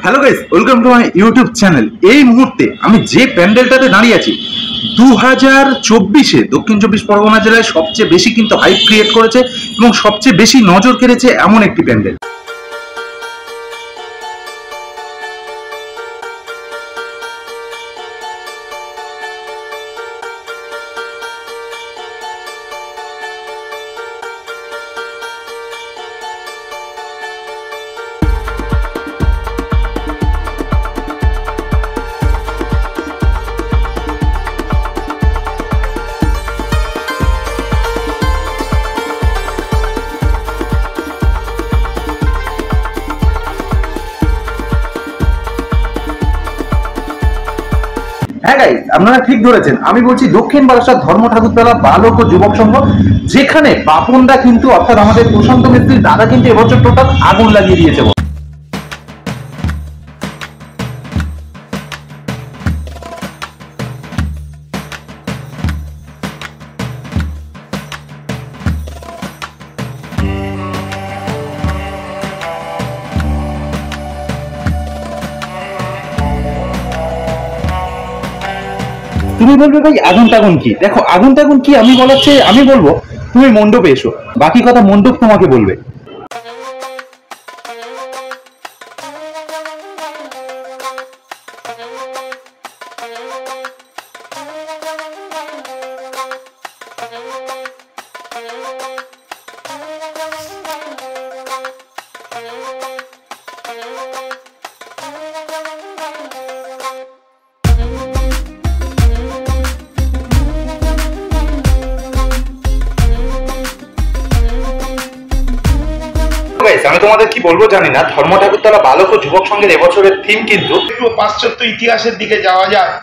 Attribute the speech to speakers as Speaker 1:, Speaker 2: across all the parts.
Speaker 1: Hello guys, welcome to my YouTube channel. এই মুহূর্তে আমি যে প্যান্ডেলটাতে দাঁড়িয়ে আছি 2024-এ দক্ষিণ চব্বিশ পরগনা জেলায় সবচেয়ে বেশি কিন্তু হাইপ ক্রিয়েট করেছে এবং সবচেয়ে বেশি নজর কেড়েছে এমন একটি প্যান্ডেল। হ্যাঁ গাইস, আপনারা ঠিক ধরেছেন। আমি বলছি দক্ষিণ বারাসাত ধর্ম ঠাকুরতলা বালক ও যুবক সংঘ, যেখানে বাপনদা কিন্তু অর্থাৎ আমাদের প্রশান্ত মিস্ত্রির দাদা কিন্তু এবছর টোটাল আগুন লাগিয়ে দিয়েছে। তুমি বলবে ভাই আগুন টাগুন কি? দেখো, আগুন টাগুন কি আমি বলার চেয়ে আমি বলবো তুমি মণ্ডপে এসো, বাকি কথা মণ্ডপ তোমাকে বলবে। আমি তোমাদের কি বলবো জানি না, ধর্ম ঠাকুরতলা বালক ও যুবক সংঘের এবছরের থিম কিন্তু
Speaker 2: একটু পাশ্চাত্য ইতিহাসের দিকে যাওয়া যায়,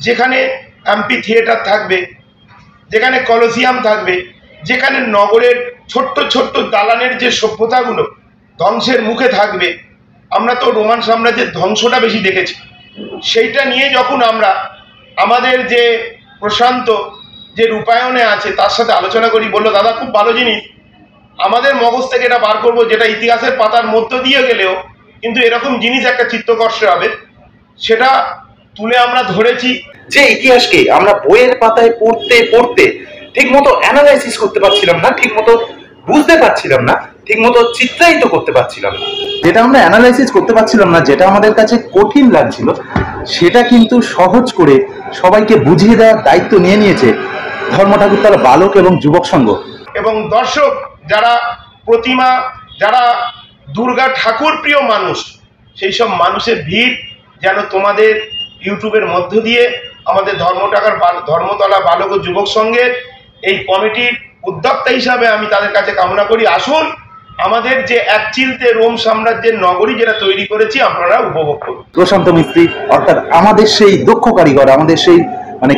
Speaker 2: যেখানে অ্যাম্পি থিয়েটার থাকবে, যেখানে কলোসিয়াম থাকবে, যেখানে নগরের ছোট্ট ছোট্ট দালানের যে সভ্যতাগুলো ধ্বংসের মুখে থাকবে। আমরা তো রোমান সাম্রাজ্যের ধ্বংসটা বেশি দেখেছি। সেইটা নিয়ে যখন আমরা আমাদের যে প্রশান্ত যে রূপায়ণে আছে তার সাথে আলোচনা করি, বললো দাদা খুব ভালো জিনিস, আমাদের মগজ থেকে এটা বার করবো, যেটা ইতিহাসের পাতার মধ্য দিয়ে গেলেও কিন্তু এরকম জিনিস একটা চিত্তকর্ষে হবে, সেটা তুলে আমরা ধরেছি।
Speaker 1: যে ইতিহাসকে আমরা বইয়ের পাতায় পড়তে পড়তে ঠিক মতো অ্যানালাইসিস করতে পারছিলাম না, ঠিক মতো বুঝতে পারছিলাম না, ঠিক মতো চিত্রায়িত করতে পারছিলাম না। যেটা আমরা অ্যানালাইসিস করতে পারছিলাম না, যেটা আমাদের কাছে কঠিন লাগছিল, সেটা কিন্তু সহজ করে সবাইকে বুঝিয়ে দেওয়ার দায়িত্ব নিয়ে নিয়েছে ধর্ম ঠাকুরতলা বালক এবং যুবক সংঘ।
Speaker 2: এবং দর্শক যারা প্রতিমা, যারা দুর্গা ঠাকুর প্রিয় মানুষ, সেই সব মানুষের ভিড় যেন তোমাদের ইউটিউবের মধ্য দিয়ে আমাদের ধর্মতলা বালক ও যুবক সংঘের এই কমিটির উদ্যোক্তা হিসাবে আমি তাদের কাছে কামনা করি। আসুন, আমাদের যে এক চিলতে রোম সাম্রাজ্যের নগরী যেটা তৈরি করেছি আপনারা উপভোগ করুন।
Speaker 1: প্রশান্ত মিস্ত্রি অর্থাৎ আমাদের সেই দক্ষ কারিগর, আমাদের সেই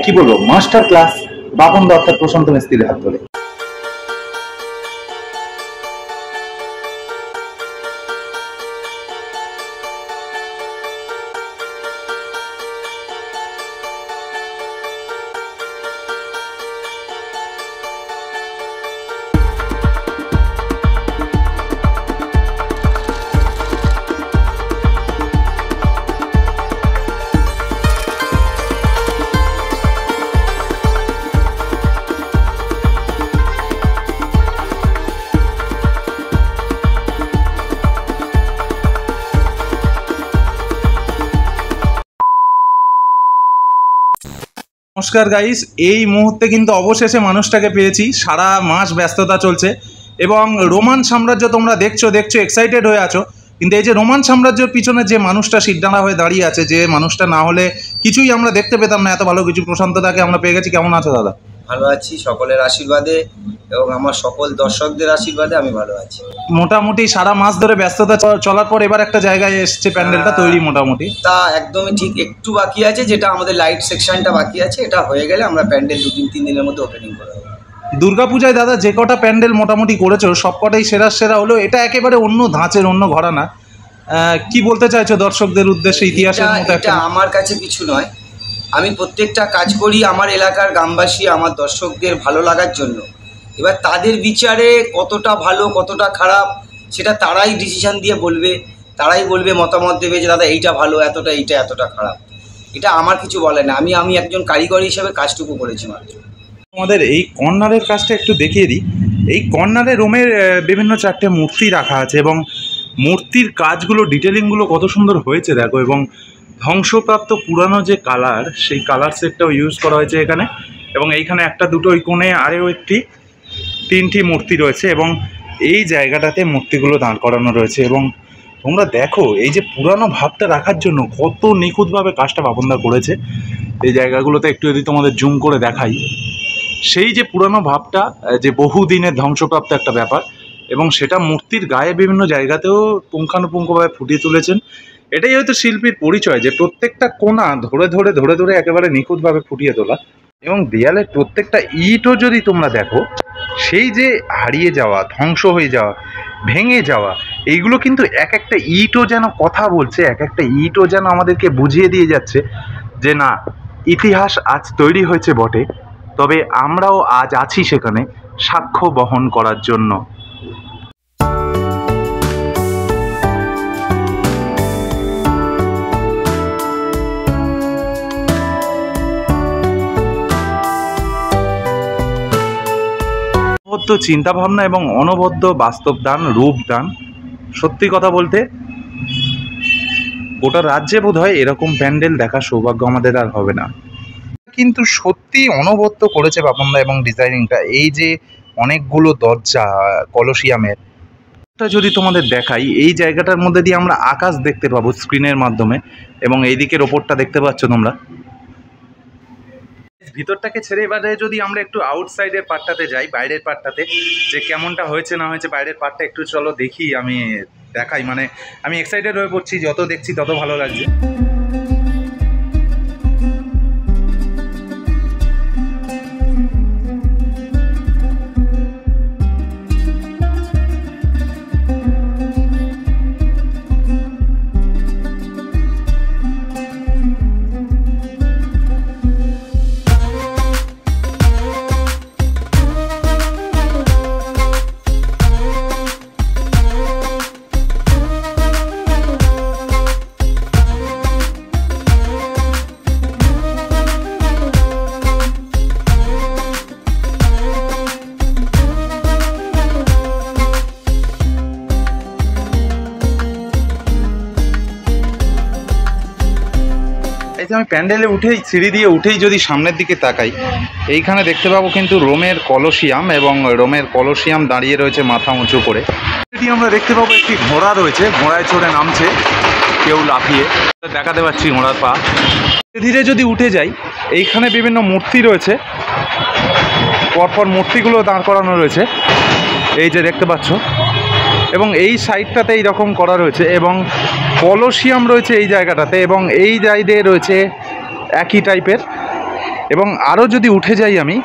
Speaker 1: কি বলবো মাস্টার ক্লাস বাপনদা অর্থাৎ প্রশান্ত মিস্ত্রির হাত ধরে। নমস্কার গাইস, এই মুহূর্তে কিন্তু অবশেষে মানুষটাকে পেয়েছি। সারা মাস ব্যস্ততা চলছে এবং রোমান সাম্রাজ্য তোমরা দেখছো এক্সাইটেড হয়ে আছো, কিন্তু এই যে রোমান সাম্রাজ্যের পিছনে যে মানুষটা সিদ্ধানা হয়ে দাঁড়িয়ে আছে, যে মানুষটা না হলে কিছুই আমরা দেখতে পেতাম না, এত ভালো কিছু প্রশান্তদাকে আমরা পেয়ে গেছি। কেমন আছো দাদা?
Speaker 3: ভালো আছি, সকলের আশীর্বাদে এবং আমার সকল দর্শকদের আশীর্বাদে আমি ভালো আছি।
Speaker 1: মোটামুটি সারা মাস ধরে ব্যস্ততা চলার পর এবার একটা জায়গায় এসছে প্যান্ডেলটা তৈরি মোটামুটি।
Speaker 3: তা একদমই ঠিক, একটু বাকি আছে, যেটা আমাদের লাইট সেকশনটা বাকি আছে। এটা হয়ে গেলে আমরা প্যান্ডেল 2-3 দিনের মধ্যে ওপেনিং করে দেবো।
Speaker 1: দুর্গাপূজায় দাদা যে কটা প্যান্ডেল মোটামুটি করেছো সব কটাই সেরা হলো, এটা একেবারে অন্য ধাঁচের, অন্য ঘরানা। কি বলতে চাইছো দর্শকদের উদ্দেশ্যে? ইতিহাসের মতো
Speaker 3: এটা আমার কাছে কিছু নয়, আমি প্রত্যেকটা কাজ করি আমার এলাকার গ্রামবাসী, আমার দর্শকদের ভালো লাগার জন্য। এবার তাদের বিচারে কতটা ভালো কতটা খারাপ সেটা তারাই ডিসিশন দিয়ে বলবে। তারাই বলবে, মতামত দেবে যে দাদা এইটা ভালো, এতটা এইটা এতটা খারাপ। এটা আমার কিছু বলে না, আমি একজন কারিগর হিসেবে কাজটুকু করেছি মাত্র।
Speaker 1: আমাদের এই কর্নারের কাজটা একটু দেখিয়ে দিই। এই কর্নারে রোমের বিভিন্ন 4টে মূর্তি রাখা আছে এবং মূর্তির কাজগুলো, ডিটেলিংগুলো কত সুন্দর হয়েছে দেখো। এবং ধ্বংসপ্রাপ্ত পুরানো যে কালার, সেই কালার সেটটাও ইউজ করা হয়েছে এখানে। এবং এইখানে একটা দুটো, ওই কোণে আরও একটি 3টি মূর্তি রয়েছে এবং এই জায়গাটাতে মূর্তিগুলো দাঁড় করানো রয়েছে। এবং তোমরা দেখো এই যে পুরানো ভাবটা রাখার জন্য কত নিখুঁতভাবে কাজটা বাপনদা করেছে। এই জায়গাগুলোতে একটু যদি তোমাদের জুম করে দেখাই, সেই যে পুরানো ভাবটা, যে বহুদিনের ধ্বংসপ্রাপ্ত একটা ব্যাপার, এবং সেটা মূর্তির গায়ে বিভিন্ন জায়গাতেও পুঙ্খানুপুঙ্খভাবে ফুটিয়ে তুলেছেন। এটাই হয়তো শিল্পীর পরিচয়, যে প্রত্যেকটা কোণা ধরে ধরে ধরে ধরে একেবারে নিখুঁতভাবে ফুটিয়ে তোলা। এবং দেয়ালের প্রত্যেকটা ইটও যদি তোমরা দেখো, সেই যে হারিয়ে যাওয়া, ধ্বংস হয়ে যাওয়া, ভেঙে যাওয়া, এইগুলো কিন্তু এক একটা ইটও যেন কথা বলছে, এক একটা ইটও যেন আমাদেরকে বুঝিয়ে দিয়ে যাচ্ছে যে না, ইতিহাস আজ তৈরি হয়েছে বটে, তবে আমরাও আজ আছি সেখানে সাক্ষ্য বহন করার জন্য। অনবদ্য চিন্তাভাবনা এবং অনবদ্য বাস্তবদান, রূপদান। সত্যি কথা বলতে গোটা রাজ্যে বোধহয় এরকম প্যান্ডেল দেখার সৌভাগ্য আমাদের আর হবে না। কিন্তু সত্যি অনবদ্য করেছে বাপনদা এবং ডিজাইনিংটা। এই যে অনেকগুলো দরজা কলসিয়ামের, যদি তোমাদের দেখাই, এই জায়গাটার মধ্যে দিয়ে আমরা আকাশ দেখতে পাবো স্ক্রিনের মাধ্যমে, এবং এই দিকের ওপরটা দেখতে পাচ্ছ তোমরা। ভিতরটাকে ছেড়ে এবারে যদি আমরা একটু আউটসাইডের পার্টটাতে যাই, বাইরের পার্টটাতে যে কেমনটা হয়েছে না হয়েছে, বাইরের পার্টটা একটু চলো দেখি, আমি দেখাই। মানে আমি এক্সাইটেড হয়ে পড়ছি, যত দেখছি তত ভালো লাগছে। আমি প্যান্ডেলে উঠেই, সিঁড়ি দিয়ে উঠেই যদি সামনের দিকে তাকাই, এইখানে দেখতে পাবো কিন্তু রোমের কলসিয়াম, এবং রোমের কলসিয়াম দাঁড়িয়ে রয়েছে মাথা উঁচু করে। এটি আমরা দেখতে পাবো একটি ঘোড়া রয়েছে, ঘোড়ায় চড়ে নামছে কেউ লাফিয়ে, দেখাতে পাচ্ছি ঘোড়ার পা। ধীরে ধীরে যদি উঠে যাই, এইখানে বিভিন্ন মূর্তি রয়েছে, পরপর মূর্তিগুলো দাঁড় করানো রয়েছে, এই যে দেখতে পাচ্ছ। এবং এই সাইডটাতে এইরকম করা রয়েছে, এবং কলসিয়াম রয়েছে এই জায়গাটাতে, এবং এই সাইডে রয়েছে একই টাইপের। এবং আরও যদি উঠে যাই আমি,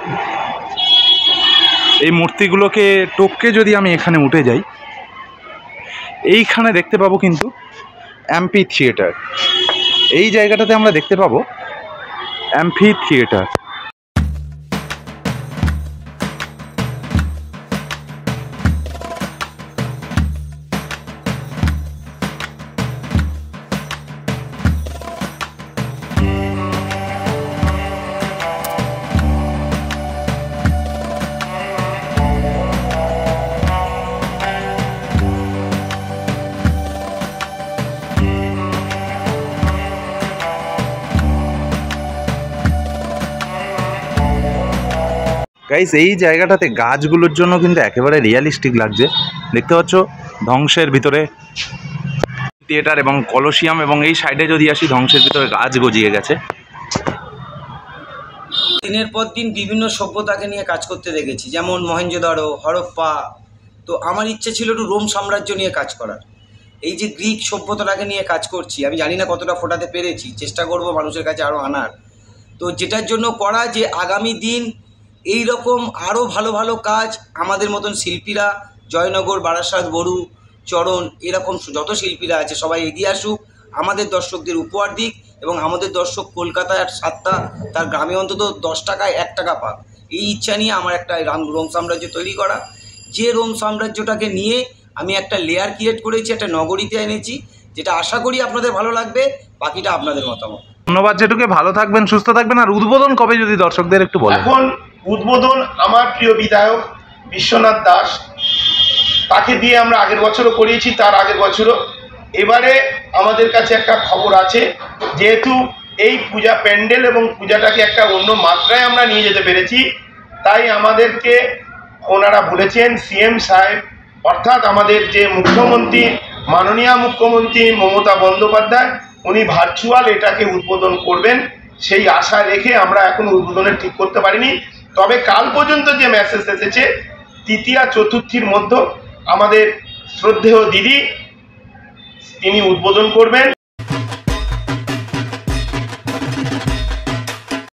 Speaker 1: এই মূর্তিগুলোকে টপকে যদি আমি এখানে উঠে যাই, এইখানে দেখতে পাবো কিন্তু অ্যাম্পি থিয়েটার। এই জায়গাটাতে আমরা দেখতে পাবো অ্যাম্পি থিয়েটার। গাইস, এই জায়গাটাতে গাছগুলোর জন্য কিন্তু একেবারে রিয়ালিস্টিক লাগছে। দেখতে পাচ্ছ ধ্বংসের ভিতরে থিয়েটার এবং কলসিয়াম, এবং এই সাইডে যদি আসি ধ্বংসের ভিতরে গাছ গজিয়ে গেছে।
Speaker 3: দিনের পর দিন বিভিন্ন সভ্যতাকে নিয়ে কাজ করতে দেখেছি, যেমন মহেঞ্জোদারো, হরপ্পা। তো আমার ইচ্ছে ছিল একটু রোম সাম্রাজ্য নিয়ে কাজ করার। এই যে গ্রিক সভ্যতাটাকে নিয়ে কাজ করছি, আমি জানি না কতটা ফোটাতে পেরেছি, চেষ্টা করব মানুষের কাছে আরও আনার। তো যেটার জন্য করা যে আগামী দিন এই রকম আরও ভালো ভালো কাজ আমাদের মতন শিল্পীরা, জয়নগর, বারাসাত, বড়ু, চরণ, এরকম যত শিল্পীরা আছে সবাই এগিয়ে আসুক, আমাদের দর্শকদের উপহার দিক, এবং আমাদের দর্শক কলকাতায় 7টা, তার গ্রামে অন্তত 10 টাকায় 1 টাকা পাক। এই ইচ্ছা নিয়ে আমার একটা রোম সাম্রাজ্য তৈরি করা। যে রোম সাম্রাজ্যটাকে নিয়ে আমি একটা লেয়ার ক্রিয়েট করেছি, একটা নগরীতে এনেছি, যেটা আশা করি আপনাদের ভালো লাগবে, বাকিটা আপনাদের মতামত।
Speaker 1: ধন্যবাদ জেঠুকে, ভালো থাকবেন, সুস্থ থাকবেন। আর উদ্বোধন কবে যদি দর্শকদের একটু বলেন।
Speaker 2: এখন উদ্বোধন আমার প্রিয় বিধায়ক বিশ্বনাথ দাস, তাকে দিয়ে আমরা আগের বছরও করিয়েছি, তার আগের বছরও। এবারে আমাদের কাছে একটা খবর আছে, যেহেতু এই পূজা প্যান্ডেল এবং পূজাটাকে একটা অন্য মাত্রায় আমরা নিয়ে যেতে পেরেছি, তাই আমাদেরকে ওনারা বলেছেন, সিএম সাহেব অর্থাৎ আমাদের যে মুখ্যমন্ত্রী, মাননীয় মুখ্যমন্ত্রী মমতা বন্দ্যোপাধ্যায়, উনি ভার্চুয়াল এটাকে উদ্বোধন করবেন। সেই আশা রেখে আমরা এখন উদ্বোধনের ঠিক করতে পারিনি। তবে কাল পর্যন্ত যে মেসেজ এসেছে, তৃতীয়া চতুর্থীর মধ্যে আমাদের শ্রদ্ধেয় দিদি তিনি উদ্বোধন করবেন।